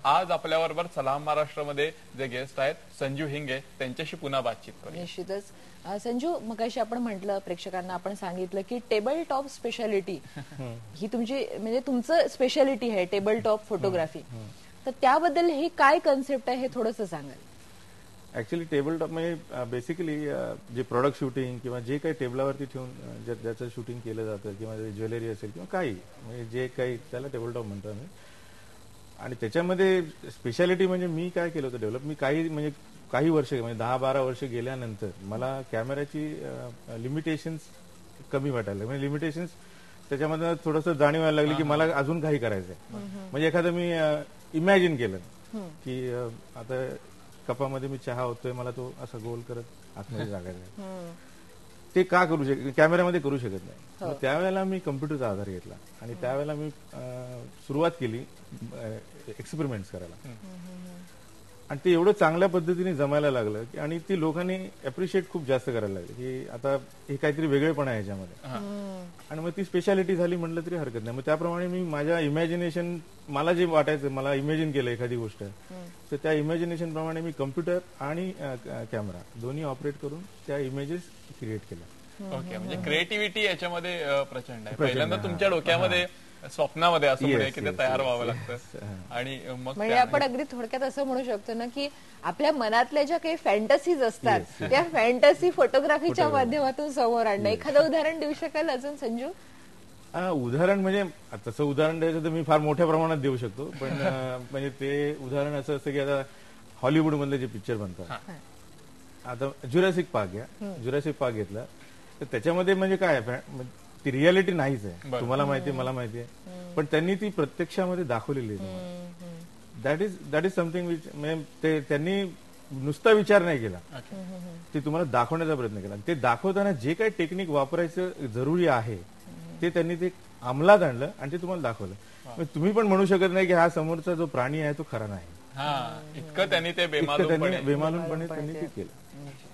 आज आपल्याबरोबर सलाम महाराष्ट्रामध्ये जे गेस्ट आहेत संजू हिंगे, त्यांच्याशी पुन्हा बातचीत करू. निश्चितच. संजू, मगाशी आपण म्हटलं, प्रेक्षकांना आपण सांगितलं की टेबल टॉप स्पेशालिटी ही तुमची म्हणजे तुमचं स्पेशालिटी आहे, टेबल टॉप फोटोग्राफी. तर त्याबद्दल ही काय कन्सेप्ट आहे हे थोडंसं सांगाल? ऍक्च्युली टेबल टॉप म्हणजे बेसिकली जे प्रोडक्ट शूटिंग किंवा जे काही टेबलावरती ठेवून ज्याचं शूटिंग केलं जातं किंवा ज्वेलरी असेल किंवा काही म्हणजे जे काही त्याला टेबल टॉप म्हणतो आम्ही. आणि त्याच्यामध्ये स्पेशालिटी म्हणजे मी काय केलं होतं डेव्हलप, मी काही वर्ष म्हणजे 10-12 वर्ष गेल्यानंतर मला कॅमेऱ्याची लिमिटेशन्स कमी वाटायला म्हणजे लिमिटेशन्स त्याच्यामध्ये थोडंसं जाणीव व्हायला लागली की मला अजून काही करायचं आहे. म्हणजे एखादं मी इमॅजिन केलं की आता कपामध्ये मी चहा होतोय, मला तो असा गोल करत आतमध्ये जागायचा आहे, ते का करू कॅमेऱ्यामध्ये करू शकत नाही. मग त्यावेळेला मी कम्प्युटरचा आधार घेतला आणि त्यावेळेला मी सुरुवात केली एक्सपेरिमेंट्स करायला. आणि ते एवढं चांगल्या पद्धतीने जमायला लागलं आणि ती लोकांनी अप्रिशिएट खूप जास्त करायला लागली की आता हे काहीतरी वेगळेपणा आहे याच्यामध्ये. आणि मग ती स्पेशालिटी झाली म्हटलं तरी हरकत नाही. मग त्याप्रमाणे मी माझ्या इमॅजिनेशन, मला जे वाटायचं, मला इमॅजिन केलं एखादी गोष्ट, तर त्या इमॅजिनेशन प्रमाणे मी कम्प्युटर आणि कॅमेरा दोन्ही ऑपरेट करून त्या इमेजेस क्रिएट केल्या. ओके, म्हणजे क्रिएटिव्हिटी याच्यामध्ये प्रचंड आहे. पहिल्यांदा तुमच्या डोक्यामध्ये स्वप्नामध्ये असं म्हणजे की ते तयार व्हावं लागतं. आणि मग म्हणजे आपण अगदी थोडक्यात असं म्हणू शकतो ना की आपल्या मनातल्या ज्या काही फॅन्टसीज असतात त्या फॅन्टसी फोटोग्राफीच्या माध्यमातून समोर आणणं. एखादं उदाहरण देऊ शकाल अजून संजू? उदाहरण म्हणजे तसं उदाहरण द्यायचं तर मी फार मोठ्या प्रमाणात देऊ शकतो, पण म्हणजे ते उदाहरण असं असतं की आता हॉलिवूड मधले जे पिक्चर बनतात, आता जुरासिक पार्क घ्या, जुरासिक पार्क घेतला तर त्याच्यामध्ये म्हणजे काय ती रियालिटी नाहीच आहे, तुम्हाला माहिती आहे, मला माहिती आहे, पण त्यांनी ती प्रत्यक्षामध्ये दाखवलेली आहे. दॅट इज समथिंग विच म्हणजे त्यांनी नुसता विचार नाही केला, ते तुम्हाला दाखवण्याचा प्रयत्न केला. ते दाखवताना जे काही टेक्निक वापरायचं जरुरी आहे ते त्यांनी ते अंमलात आणलं आणि ते तुम्हाला दाखवलं. तुम्ही पण म्हणू शकत नाही की हा समोरचा जो प्राणी आहे तो खरा नाही. इतकं त्यांनी ते बेमालूनपणे त्यांनी ते केलं.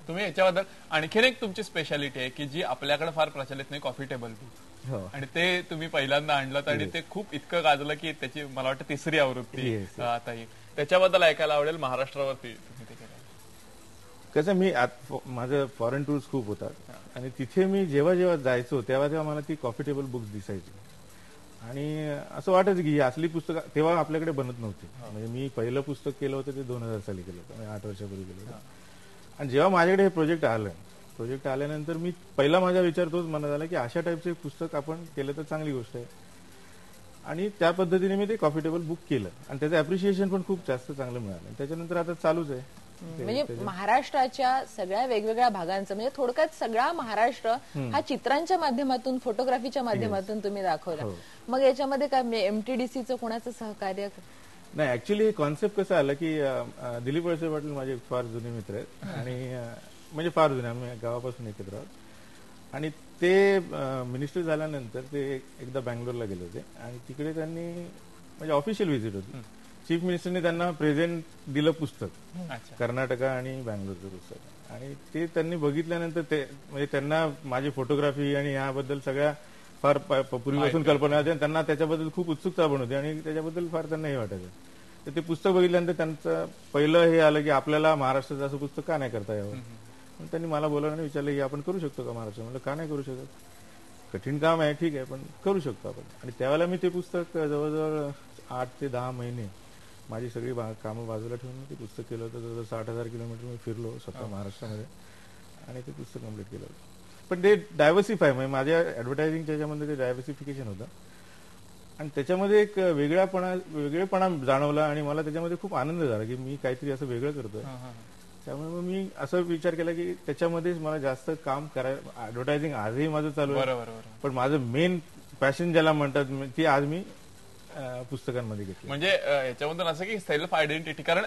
तुम्ही याच्याबद्दल आणखीन एक तुमची स्पेशालिटी आहे की जी आपल्याकडे फार प्रचलित नाही, कॉफी टेबल बुक, आणि ते तुम्ही पहिल्यांदा आणलं आणि ते खूप इतकं गाजलं की त्याची मला वाटतं 3री आवृत्ती आता येईल. त्याच्याबद्दल ऐकायला आवडेल. महाराष्ट्रावरती तुम्ही ते केलं कसं, मी माझं फॉरेन टूर्स खूप होतात आणि तिथे मी जेव्हा जेव्हा जायचो तेव्हा मला ती कॉफी टेबल बुक्स दिसायची आणि असं वाटायचं की ही असली पुस्तकं तेव्हा आपल्याकडे बनत नव्हती. म्हणजे मी पहिलं पुस्तक केलं होतं ते 2000 साली केलं होतं, म्हणजे 8 वर्षापूर्वी केलं होतं. आणि जेव्हा माझ्याकडे हे प्रोजेक्ट आल्यानंतर मी पहिला माझा विचार तोच मनात आला की अशा टाईपचं एक पुस्तक आपण केलं तर चांगली गोष्ट आहे. आणि त्या पद्धतीने मी ते कॉफी टेबल बुक केलं आणि त्याचं अप्रिशिएशन पण खूप जास्त चांगलं मिळालं. त्याच्यानंतर आता चालूच आहे. म्हणजे महाराष्ट्राच्या सगळ्या वेगवेगळ्या भागांचं म्हणजे थोडक्यात सगळा महाराष्ट्र हा चित्रांच्या माध्यमातून, फोटोग्राफीच्या माध्यमातून तुम्ही दाखवला. मग याच्यामध्ये काय एमटीडीसीचं कोणाचं सहकार्य? नाही, ऍक्च्युली हे कॉन्सेप्ट कसं आलं की दिलीप वळसे पाटील माझे फार जुने मित्र आहेत आणि म्हणजे फार जुने, आम्ही गावापासून एकत्र आहोत. आणि ते मिनिस्टर झाल्यानंतर ते एकदा बँगलोरला गेले होते आणि तिकडे त्यांनी म्हणजे ऑफिशियल व्हिजिट होती. चीफ मिनिस्टरने त्यांना प्रेझेंट दिलं पुस्तक, कर्नाटका आणि बँगलोरचं पुस्तक, आणि ते त्यांनी बघितल्यानंतर ते म्हणजे त्यांना माझी फोटोग्राफी आणि याबद्दल सगळ्या फार पूर्वीपासून कल्पना होती आणि त्यांना त्याच्याबद्दल खूप उत्सुकता पण होती आणि त्याच्याबद्दल फार त्यांना हे वाटायचं. तर ते पुस्तक बघितल्यानंतर त्यांचं पहिलं हे आलं की आपल्याला महाराष्ट्राचं असं पुस्तक का नाही करता यावं. पण त्यांनी मला बोलावलं आणि विचारलं की आपण करू शकतो का महाराष्ट्र. म्हणलं का नाही करू शकत, कठीण काम आहे, ठीक आहे, पण करू शकतो आपण. आणि त्यावेळेला मी ते पुस्तक जवळजवळ 8 ते 10 महिने माझी सगळी कामं बाजूला ठेवून ते पुस्तक केलं होतं. जवळजवळ 60,000 किलोमीटर मी फिरलो स्वतः महाराष्ट्रामध्ये आणि ते पुस्तक कम्प्लीट केलं होतं. पण ते डायव्हर्सिफाय म्हणजे माझ्या ऍडव्हर्टायझिंगच्या याच्यामध्ये ते डायव्हर्सिफिकेशन होतं आणि त्याच्यामध्ये एक वेगळेपणा जाणवला आणि मला त्याच्यामध्ये खूप आनंद झाला की मी काहीतरी असं वेगळं करतोय. त्यामुळे मग मी असं विचार केला की त्याच्यामध्येच मला जास्त काम करायला. ऍडव्हर्टायझिंग आजही माझं चालू आहे, पण माझं मेन पॅशन ज्याला म्हणतात ती आज मी पुस्तकांमध्ये घेतली. म्हणजे याच्यामधून असं की सेल्फ आयडेंटिटी, कारण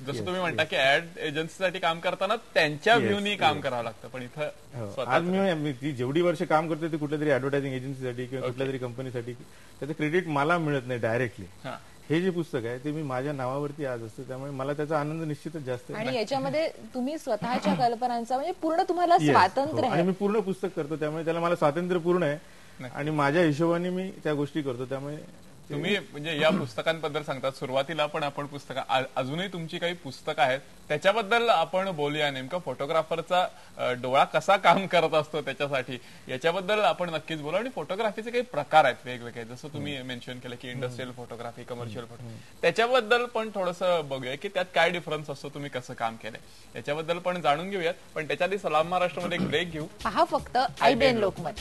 जसं तुम्ही म्हणता की ऍड एजन्सीसाठी काम करताना त्यांच्या व्ह्यूनी काम करावं लागतं, पण इथं आज मी ती जेवढी वर्ष काम करतोय ते कुठल्या तरी ऍडव्हर्टायझिंग एजन्सीसाठी किंवा कुठल्या तरी कंपनीसाठी त्याचं क्रेडिट मला मिळत नाही डायरेक्टली. हे जे पुस्तक आहे ते मी माझ्या नावावरती आज असतं, त्यामुळे मला त्याचा आनंद निश्चितच जास्त आहे. आणि याच्यामध्ये तुम्ही स्वतःच्या कल्पनांचा म्हणजे पूर्ण तुम्हाला स्वातंत्र्य आहे आणि मी पूर्ण पुस्तक करतो त्यामुळे त्याला मला स्वातंत्र्य पूर्ण आहे आणि माझ्या हिशोबाने मी त्या गोष्टी करतो, त्यामुळे तुम्ही म्हणजे या पुस्तकांबद्दल सांगतात, सुरुवातीला पण आपण अजूनही तुमची काही पुस्तकं आहेत त्याच्याबद्दल आपण बोलूया. नेमका फोटोग्राफरचा डोळा कसा काम करत असतो त्याच्यासाठी याच्याबद्दल आपण नक्कीच बोलू. आणि फोटोग्राफीचे काही प्रकार आहेत वेगवेगळे, जसं तुम्ही मेन्शन केलं की इंडस्ट्रियल फोटोग्राफी, कमर्शियल फोटो, त्याच्याबद्दल पण थोडंसं बघूया की त्यात काय डिफरन्स असतो, तुम्ही कसं काम केलंय याच्याबद्दल पण जाणून घेऊयात. पण त्याच्या आधी सलाम महाराष्ट्रामध्ये एक ब्रेक घेऊ. पहा फक्त IBN लोकमत.